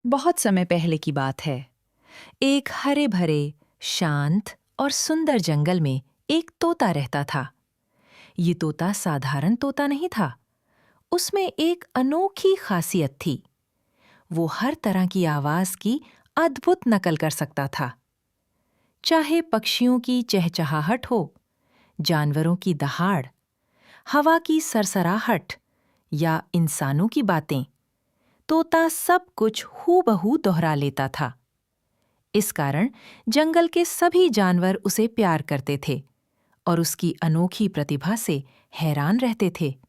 बहुत समय पहले की बात है। एक हरे भरे, शांत और सुंदर जंगल में एक तोता रहता था। ये तोता साधारण तोता नहीं था। उसमें एक अनोखी खासियत थी। वो हर तरह की आवाज की अद्भुत नकल कर सकता था। चाहे पक्षियों की चहचहाहट हो, जानवरों की दहाड़, हवा की सरसराहट या इंसानों की बातें, तोता सब कुछ हूबहू दोहरा लेता था। इस कारण जंगल के सभी जानवर उसे प्यार करते थे और उसकी अनोखी प्रतिभा से हैरान रहते थे।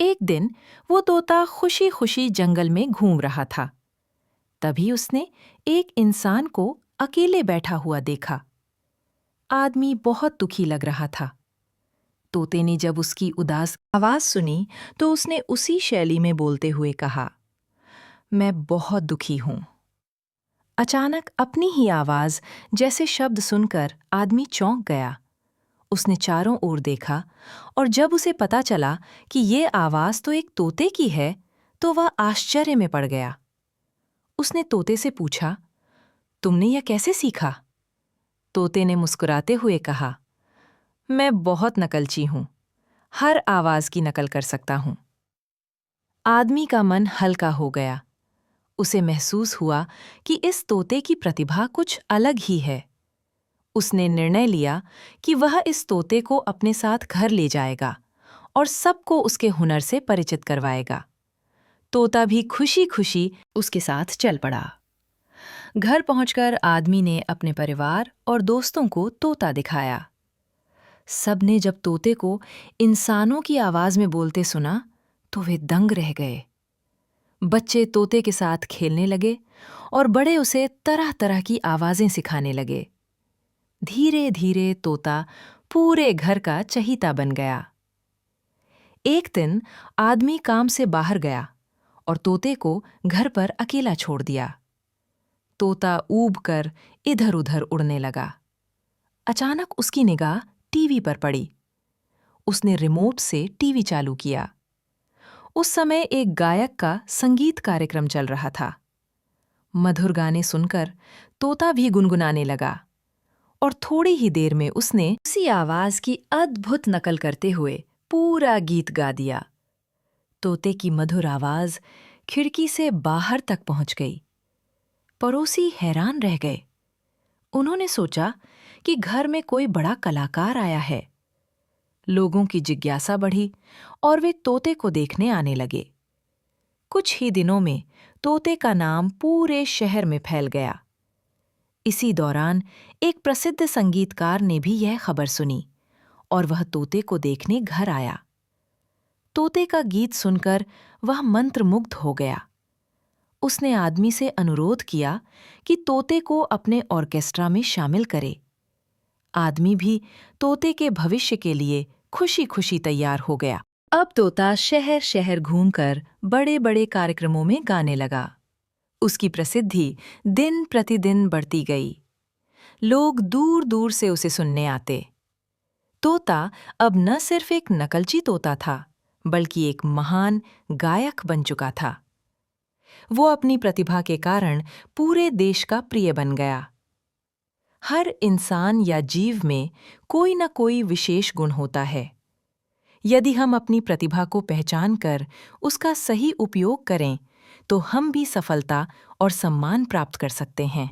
एक दिन वो तोता खुशी-खुशी जंगल में घूम रहा था। तभी उसने एक इंसान को अकेले बैठा हुआ देखा। आदमी बहुत दुखी लग रहा था। तोते ने जब उसकी उदास आवाज सुनी तो उसने उसी शैली में बोलते हुए कहा, मैं बहुत दुखी हूं। अचानक अपनी ही आवाज जैसे शब्द सुनकर आदमी चौंक गया। उसने चारों ओर देखा और जब उसे पता चला कि ये आवाज तो एक तोते की है, तो वह आश्चर्य में पड़ गया। उसने तोते से पूछा, तुमने यह कैसे सीखा? तोते ने मुस्कुराते हुए कहा, मैं बहुत नकलची हूं, हर आवाज की नकल कर सकता हूं। आदमी का मन हल्का हो गया। उसे महसूस हुआ कि इस तोते की प्रतिभा कुछ अलग ही है। उसने निर्णय लिया कि वह इस तोते को अपने साथ घर ले जाएगा और सबको उसके हुनर से परिचित करवाएगा। तोता भी खुशी-खुशी उसके साथ चल पड़ा। घर पहुंचकर आदमी ने अपने परिवार और दोस्तों को तोता दिखाया। सबने जब तोते को इंसानों की आवाज में बोलते सुना, तो वे दंग रह गए। बच्चे तोते के साथ खेलने लगे और बड़े उसे तरह-तरह की आवाजें सिखाने लगे। धीरे-धीरे तोता पूरे घर का चहीता बन गया। एक दिन आदमी काम से बाहर गया और तोते को घर पर अकेला छोड़ दिया। तोता ऊब कर इधर-उधर उड़ने लगा। अचानक उसकी निगाह टीवी पर पड़ी। उसने रिमोट से टीवी चालू किया। उस समय एक गायक का संगीत कार्यक्रम चल रहा था। मधुर गाने सुनकर तोता भी गुनगुनाने लगा और थोड़ी ही देर में उसने उसी आवाज की अद्भुत नकल करते हुए पूरा गीत गा दिया। तोते की मधुर आवाज खिड़की से बाहर तक पहुंच गई। पड़ोसी हैरान रह गए। उन्होंने सोचा कि घर में कोई बड़ा कलाकार आया है। लोगों की जिज्ञासा बढ़ी और वे तोते को देखने आने लगे। कुछ ही दिनों में तोते का नाम पूरे शहर में फैल गया। इसी दौरान एक प्रसिद्ध संगीतकार ने भी यह खबर सुनी और वह तोते को देखने घर आया। तोते का गीत सुनकर वह मंत्रमुग्ध हो गया। उसने आदमी से अनुरोध किया कि तोते को अपने ऑर्केस्ट्रा में शामिल करे। आदमी भी तोते के भविष्य के लिए खुशी-खुशी तैयार हो गया। अब तोता शहर-शहर घूमकर बड़े-बड़े कार्यक्रमों में गाने लगा। उसकी प्रसिद्धि दिन प्रतिदिन बढ़ती गई। लोग दूर-दूर से उसे सुनने आते। तोता अब न सिर्फ एक नकलची तोता था, बल्कि एक महान गायक बन चुका था। वो अपनी प्रतिभा के कारण पूरे देश का प्रिय बन गया। हर इंसान या जीव में कोई न कोई विशेष गुण होता है। यदि हम अपनी प्रतिभा को पहचान कर उसका सही उपयोग करें, तो हम भी सफलता और सम्मान प्राप्त कर सकते हैं।